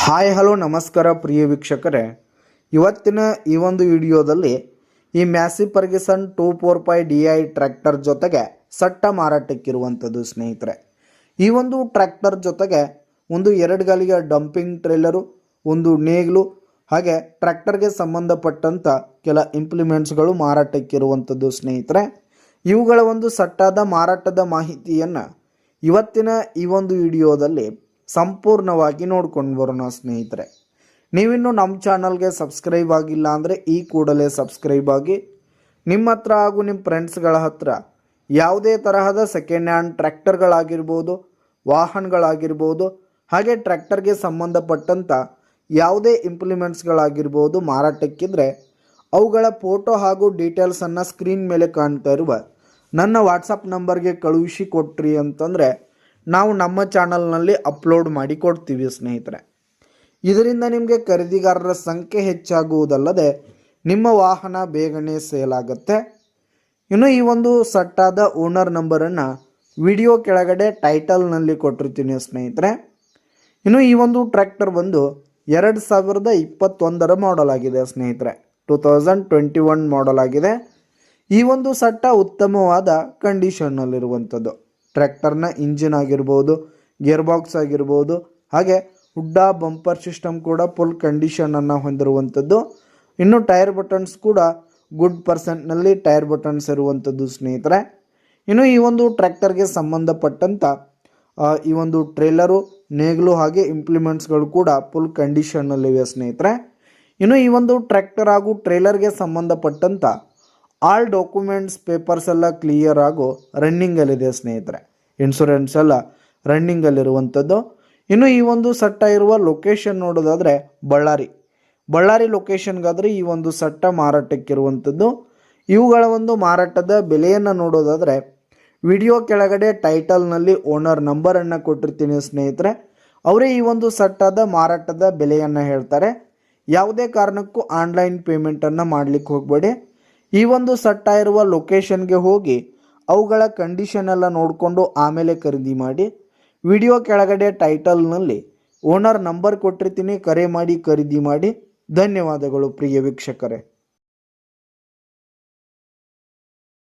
Hi hello ನಮಸ್ಕಾರ ಪ್ರಿಯ ವೀಕ್ಷಕರೇ, ಇವತ್ತಿನ ಈ ಒಂದು ವಿಡಿಯೋದಲ್ಲಿ ಈ ಮ್ಯಾಸಿವ್ ಫರ್ಗ್ಯೂಸನ್ 245 DI ಟ್ರ್ಯಾಕ್ಟರ್ ಜೊತೆಗೆ ಸಟ್ಟ ಮಾರಾಟಕ್ಕಿರುವಂಥದ್ದು ಸ್ನೇಹಿತರೆ. ಈ ಒಂದು ಟ್ರ್ಯಾಕ್ಟರ್ ಜೊತೆಗೆ ಒಂದು 2 ಗಾಲಿಯ ಡಂಪಿಂಗ್ ಟ್ರೇಲರು, ಒಂದು ನೇಗಿಲು, ಹಾಗೆ ಟ್ರ್ಯಾಕ್ಟರ್ಗೆ ಸಂಬಂಧಪಟ್ಟಂಥ ಕೆಲ ಇಂಪ್ಲಿಮೆಂಟ್ಸ್ಗಳು ಮಾರಾಟಕ್ಕಿರುವಂಥದ್ದು ಸ್ನೇಹಿತರೆ. ಇವುಗಳ ಒಂದು ಸಟ್ಟಾದ ಮಾರಾಟದ ಮಾಹಿತಿಯನ್ನು ಇವತ್ತಿನ ಈ ಒಂದು ವಿಡಿಯೋದಲ್ಲಿ ಸಂಪೂರ್ಣವಾಗಿ ನೋಡ್ಕೊಂಡು ಬರೋಣ ಸ್ನೇಹಿತರೆ. ನೀವಿನ್ನು ನಮ್ಮ ಚಾನಲ್ಗೆ ಸಬ್ಸ್ಕ್ರೈಬ್ ಆಗಿಲ್ಲ ಅಂದರೆ ಈ ಕೂಡಲೇ ಸಬ್ಸ್ಕ್ರೈಬ್ ಆಗಿ, ನಿಮ್ಮ ಹತ್ರ ಹಾಗೂ ನಿಮ್ಮ ಫ್ರೆಂಡ್ಸ್ಗಳ ಹತ್ರ ಯಾವುದೇ ತರಹದ ಸೆಕೆಂಡ್ ಹ್ಯಾಂಡ್ ಟ್ರ್ಯಾಕ್ಟರ್ಗಳಾಗಿರ್ಬೋದು, ವಾಹನಗಳಾಗಿರ್ಬೋದು, ಹಾಗೆ ಟ್ರ್ಯಾಕ್ಟರ್ಗೆ ಸಂಬಂಧಪಟ್ಟಂಥ ಯಾವುದೇ ಇಂಪ್ಲಿಮೆಂಟ್ಸ್ಗಳಾಗಿರ್ಬೋದು ಮಾರಾಟಕ್ಕಿದ್ರೆ ಅವುಗಳ ಫೋಟೋ ಹಾಗೂ ಡೀಟೇಲ್ಸನ್ನು ಸ್ಕ್ರೀನ್ ಮೇಲೆ ಕಾಣ್ತಾ ಇರುವ ನನ್ನ ವಾಟ್ಸಪ್ ನಂಬರ್ಗೆ ಕಳುಹಿಸಿ ಕೊಟ್ರಿ ಅಂತಂದರೆ ನಾವು ನಮ್ಮ ಚಾನಲ್ನಲ್ಲಿ ಅಪ್ಲೋಡ್ ಮಾಡಿ ಕೊಡ್ತೀವಿ ಸ್ನೇಹಿತರೆ. ಇದರಿಂದ ನಿಮಗೆ ಖರೀದಿಗಾರರ ಸಂಖ್ಯೆ ಹೆಚ್ಚಾಗುವುದಲ್ಲದೆ ನಿಮ್ಮ ವಾಹನ ಬೇಗನೆ ಸೇಲ್ ಆಗುತ್ತೆ. ಇನ್ನು ಈ ಒಂದು ಸಟ್ಟಾದ ಓನರ್ ನಂಬರನ್ನು ವಿಡಿಯೋ ಕೆಳಗಡೆ ಟೈಟಲ್ನಲ್ಲಿ ಕೊಟ್ಟಿರ್ತೀನಿ ಸ್ನೇಹಿತರೆ. ಇನ್ನು ಈ ಒಂದು ಟ್ರ್ಯಾಕ್ಟರ್ ಬಂದು 2021 ಮಾಡಲ್ ಆಗಿದೆ ಸ್ನೇಹಿತರೆ. 2021 ಮಾಡಲ್ ಆಗಿದೆ. ಈ ಒಂದು ಸಟ್ಟ ಉತ್ತಮವಾದ ಕಂಡೀಷನ್ನಲ್ಲಿರುವಂಥದ್ದು. ಟ್ರ್ಯಾಕ್ಟರ್ನ ಇಂಜಿನ್ ಆಗಿರ್ಬೋದು, ಗೇರ್ ಬಾಕ್ಸ್ ಆಗಿರ್ಬೋದು, ಹಾಗೆ ಹುಡ್ಡ ಬಂಪರ್ ಸಿಸ್ಟಮ್ ಕೂಡ ಫುಲ್ ಕಂಡೀಷನನ್ನು ಹೊಂದಿರುವಂಥದ್ದು. ಇನ್ನು ಟೈರ್ ಬಟನ್ಸ್ ಕೂಡ ಗುಡ್ ಪರ್ಸೆಂಟ್ನಲ್ಲಿ ಟೈರ್ ಬಟನ್ಸ್ ಇರುವಂಥದ್ದು ಸ್ನೇಹಿತರೆ. ಇನ್ನು ಈ ಒಂದು ಟ್ರ್ಯಾಕ್ಟರ್ಗೆ ಸಂಬಂಧಪಟ್ಟಂಥ ಈ ಒಂದು ಟ್ರೇಲರು, ನೇಗಿಲು ಹಾಗೆ ಇಂಪ್ಲಿಮೆಂಟ್ಸ್ಗಳು ಕೂಡ ಫುಲ್ ಕಂಡೀಷನ್ನಲ್ಲಿವೆ ಸ್ನೇಹಿತರೆ. ಇನ್ನು ಈ ಒಂದು ಟ್ರ್ಯಾಕ್ಟರ್ ಹಾಗೂ ಟ್ರೇಲರ್ಗೆ ಸಂಬಂಧಪಟ್ಟಂಥ ಆಲ್ ಡಾಕ್ಯುಮೆಂಟ್ಸ್ ಪೇಪರ್ಸ್ ಎಲ್ಲ ಕ್ಲಿಯರ್ ಆಗೋ ರನ್ನಿಂಗಲ್ಲಿದೆ ಸ್ನೇಹಿತರೆ. ಇನ್ಶೂರೆನ್ಸ್ ಎಲ್ಲ ರನ್ನಿಂಗಲ್ಲಿರುವಂಥದ್ದು. ಇನ್ನು ಈ ಒಂದು ಸಟ್ಟ ಇರುವ ಲೊಕೇಶನ್ ನೋಡೋದಾದರೆ ಬಳ್ಳಾರಿ ಲೊಕೇಶನ್ಗಾದರೆ ಈ ಒಂದು ಸಟ್ಟ ಮಾರಾಟಕ್ಕಿರುವಂಥದ್ದು. ಇವುಗಳ ಒಂದು ಮಾರಾಟದ ಬೆಲೆಯನ್ನು ನೋಡೋದಾದರೆ ವಿಡಿಯೋ ಕೆಳಗಡೆ ಟೈಟಲ್ನಲ್ಲಿ ಓನರ್ ನಂಬರನ್ನು ಕೊಟ್ಟಿರ್ತೀನಿ ಸ್ನೇಹಿತರೆ. ಅವರೇ ಈ ಒಂದು ಸಟ್ಟಾದ ಮಾರಾಟದ ಬೆಲೆಯನ್ನು ಹೇಳ್ತಾರೆ. ಯಾವುದೇ ಕಾರಣಕ್ಕೂ ಆನ್ಲೈನ್ ಪೇಮೆಂಟನ್ನು ಮಾಡಲಿಕ್ಕೆ ಹೋಗಬೇಡಿ. ಈ ಒಂದು ಸಟ್ಟ ಇರುವ ಲೊಕೇಶನ್ಗೆ ಹೋಗಿ ಅವುಗಳ ಕಂಡೀಷನ್ ಎಲ್ಲ ನೋಡಿಕೊಂಡು ಆಮೇಲೆ ಖರೀದಿ ಮಾಡಿ. ವಿಡಿಯೋ ಕೆಳಗಡೆ ಟೈಟಲ್ನಲ್ಲಿ ಓನರ್ ನಂಬರ್ ಕೊಟ್ಟಿರ್ತೀನಿ, ಕರೆ ಮಾಡಿ ಖರೀದಿ ಮಾಡಿ. ಧನ್ಯವಾದಗಳು ಪ್ರಿಯ ವೀಕ್ಷಕರೇ.